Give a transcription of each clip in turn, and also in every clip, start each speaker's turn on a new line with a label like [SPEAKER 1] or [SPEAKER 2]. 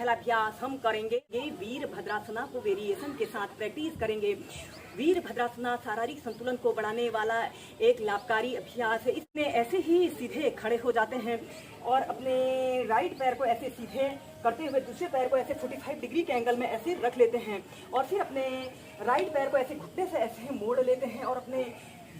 [SPEAKER 1] पहला अभ्यास हम करेंगे ये वीरभद्रासना को वेरिएशन के साथ प्रैक्टिस करेंगे। वीरभद्रासना शारीरिक संतुलन को बढ़ाने वाला एक लाभकारी अभ्यास है। इसमें ऐसे ही सीधे खड़े हो जाते हैं और अपने राइट पैर को ऐसे सीधे करते हुए दूसरे पैर को ऐसे 45 डिग्री के एंगल में ऐसे रख लेते हैं और फिर अपने राइट पैर को ऐसे घुटने से ऐसे मोड़ लेते हैं और अपने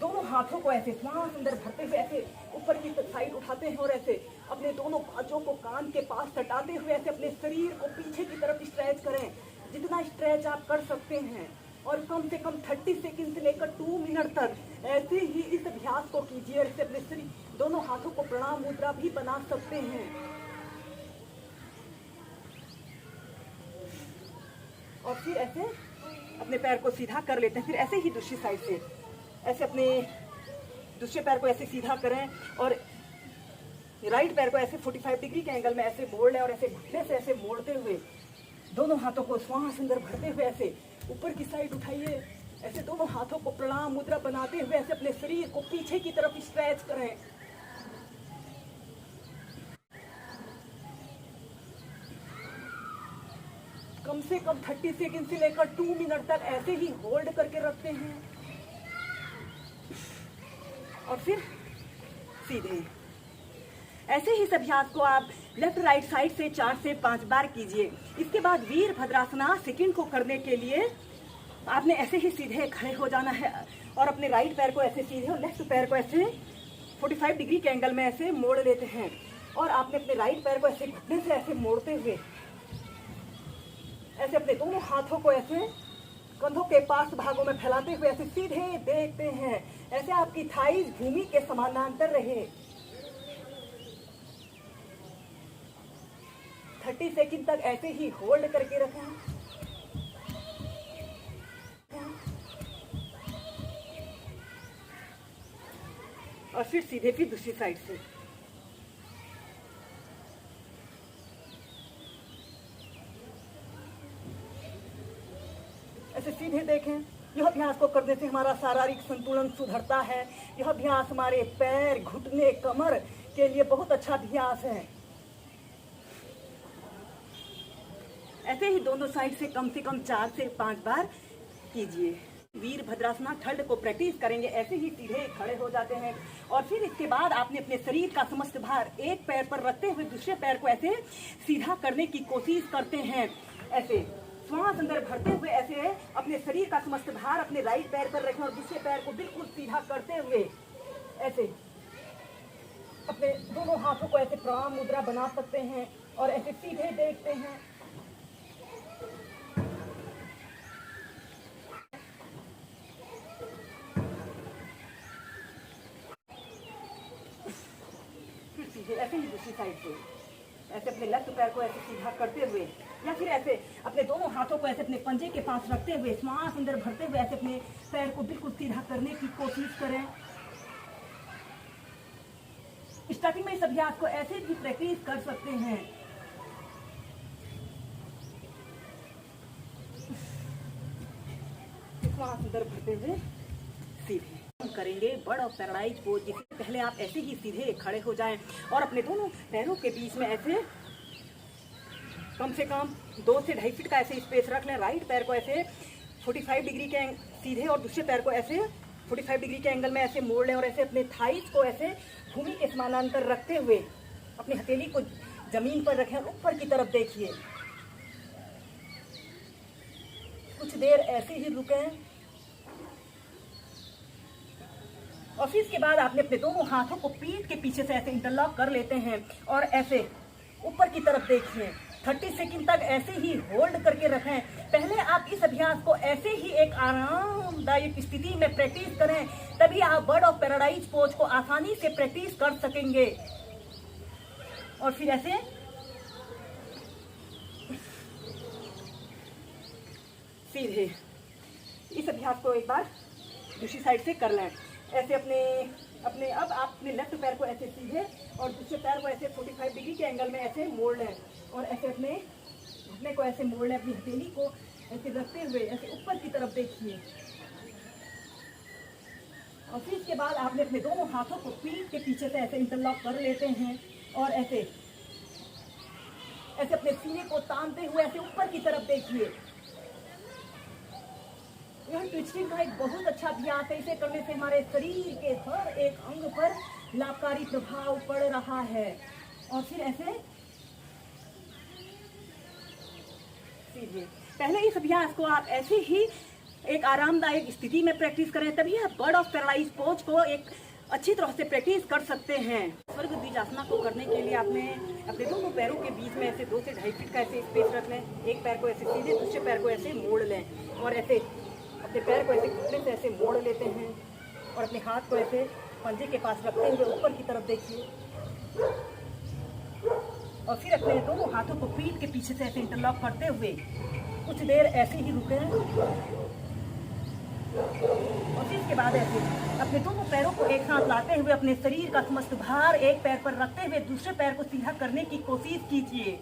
[SPEAKER 1] दोनों हाथों को ऐसे श्वास अंदर भरते हुए ऐसे ऊपर की साइड उठाते हैं और ऐसे अपने दोनों बाजों को कान के पास सटाते हुए ऐसे अपने शरीर को पीछे की तरफ स्ट्रेच करें। जितना स्ट्रेच आप कर सकते हैं और कम से कम 30 सेकंड से लेकर 2 मिनट तक ऐसे ही इस अभ्यास को कीजिए। इससे अपने शरीर दोनों हाथों को प्रणाम मुद्रा भी बना सकते हैं। और फिर ऐसे अपने पैर को सीधा कर लेते हैं। फिर ऐसे ही दूसरी साइड से ऐसे अपने दूसरे पैर को ऐसे सीधा करें और राइट पैर को ऐसे 45 डिग्री के एंगल में ऐसे मोड़ लें और ऐसे घुटने से ऐसे मोड़ते हुए दोनों हाथों को श्वास अंदर भरते हुए ऐसे ऊपर की साइड उठाइए। ऐसे दोनों हाथों को प्रणाम मुद्रा बनाते हुए ऐसे अपने शरीर को पीछे की तरफ स्ट्रेच करें। कम से कम 30 सेकंड से लेकर 2 मिनट तक ऐसे ही होल्ड करके रखते हैं और फिर सीधे। ऐसे ही इस अभ्यास को आप लेफ्ट राइट साइड से 4 से 5 बार कीजिए। इसके बाद वीरभद्रासना सेकंड को करने के लिए आपने ऐसे ही सीधे खड़े हो जाना है और अपने राइट पैर को ऐसे सीधे और लेफ्ट पैर को ऐसे 45 डिग्री के एंगल में ऐसे मोड़ लेते हैं और आपने अपने राइट पैर को ऐसे घुटने से ऐसे मोड़ते हुए ऐसे अपने दोनों हाथों को ऐसे कंधों के पास भागों में फैलाते हुए ऐसे सीधे देखते हैं। ऐसे आपकी थाईज भूमि के समानांतर रहे। 30 सेकंड तक ऐसे ही होल्ड करके रखें और फिर सीधे फिर दूसरी साइड से। ऐसे सीधे देखें। यह अभ्यास को करने से हमारा शारीरिक संतुलन सुधरता है। यह अभ्यास हमारे पैर, घुटने, कमर के लिए बहुत अच्छा अभ्यास है। ऐसे ही दोनों साइड से कम 4 से 5 बार कीजिए। वीरभद्रासना थर्ड को प्रैक्टिस करेंगे। ऐसे ही सीधे खड़े हो जाते हैं और फिर इसके बाद आपने अपने शरीर का समस्त भार एक पैर पर रखते हुए दूसरे पैर को ऐसे सीधा करने की कोशिश करते हैं। ऐसे श्वास अंदर भरते हुए ऐसे अपने शरीर का समस्त भार अपने राइट पैर पर रखें और दूसरे पैर को बिल्कुल सीधा करते हुए ऐसे अपने दोनों हाथों को ऐसे प्रणाम मुद्रा बना सकते हैं और ऐसे सीधे देखते हैं। फिर सीधे ऐसे ही दूसरी साइड से ऐसे अपने लेफ्ट पैर को ऐसे सीधा करते हुए या फिर ऐसे अपने दोनों हाथों को ऐसे अपने पंजे के पास रखते हुए श्वास अंदर भरते हुए ऐसे अपने पैर को बिल्कुल सीधा करने की कोशिश करें। स्टार्टिंग में इस अभ्यास को ऐसे भी प्रैक्टिस कर सकते हैं। श्वास अंदर भरते हुए सीधे करेंगे बर्ड ऑफ पैराडाइज पोज। जिससे पहले आप ऐसे ही सीधे खड़े हो जाएं और अपने दोनों पैरों के बीच में ऐसे कम से कम 2 से 2.5 फीट का ऐसे स्पेस रख लें। राइट पैर को ऐसे 45 डिग्री के सीधे और दूसरे पैर को ऐसे 45 डिग्री के एंगल में ऐसे मोड़ लें और ऐसे अपने थाइस को ऐसे भूमि के समानांतर रखते हुए अपनी हथेली को जमीन पर रखें और ऊपर की तरफ देखिए। कुछ देर ऐसे ही रुकें और फिर इसके बाद आपने अपने दोनों हाथों को पीठ के पीछे से ऐसे इंटरलॉक कर लेते हैं और ऐसे ऊपर की तरफ देखिए। 30 सेकंड तक ऐसे ही होल्ड करके रखें। पहले आप इस अभ्यास को ऐसे ही एक आरामदायक स्थिति में प्रैक्टिस करें, तभी आप बर्ड ऑफ पैराडाइज पोज को आसानी से प्रैक्टिस कर सकेंगे। और फिर ऐसे सीधे इस अभ्यास को एक बार दूसरी साइड से कर लें। ऐसे अपने अब आप अपने लेफ्ट पैर को ऐसे सीधे और दूसरे पैर को ऐसे 45 डिग्री के एंगल में ऐसे मोड़ लें और ऐसे अपने घुटने को ऐसे मोड़ लें। अपनी हथेली को ऐसे रखते हुए ऐसे ऊपर की तरफ देखिए और फिर इसके बाद आपने अपने दोनों हाथों को पीठ के पीछे से ऐसे इंटरलॉक कर लेते हैं और ऐसे ऐसे अपने सीने को तानते हुए ऐसे ऊपर की तरफ देखिए। यह ट्विस्टिंग का एक बहुत अच्छा अभ्यास है। इसे करने से हमारे शरीर के हर एक अंग पर लाभकारी प्रभाव पड़ रहा है। और फिर ऐसे सीधे। पहले इस अभ्यास को आप ऐसे ही एक आरामदायक स्थिति में प्रैक्टिस करें, तभी आप बर्ड ऑफ पैराडाइज पोज को एक अच्छी तरह से प्रैक्टिस कर सकते हैं। स्वर्ग द्विजासना को करने के लिए आपने अपने दोनों पैरों के बीच में ऐसे 2 से 2.5 फीट का ऐसे स्पेस रख लें। एक पैर को ऐसे सीधे, दूसरे पैर को ऐसे मोड़ लें और ऐसे अपने पैर को ऐसे घुटने से ऐसे मोड़ लेते हैं और अपने हाथ को ऐसे पंजे के पास रखते हुए ऊपर की तरफ देखिए और फिर अपने दोनों हाथों को पीठ के पीछे से ऐसे इंटरलॉक करते हुए कुछ देर ऐसे ही रुकें और फिर इसके बाद ऐसे अपने दोनों पैरों को एक साथ लाते हुए अपने शरीर का समस्त भार एक पैर पर रखते हुए दूसरे पैर को सीधा करने की कोशिश कीजिए।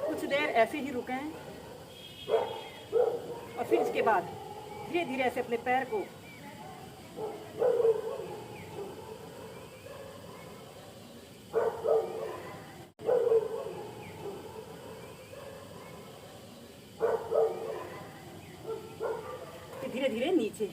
[SPEAKER 1] कुछ देर ऐसे ही रुकें और फिर इसके बाद धीरे धीरे ऐसे अपने पैर को धीरे धीरे नीचे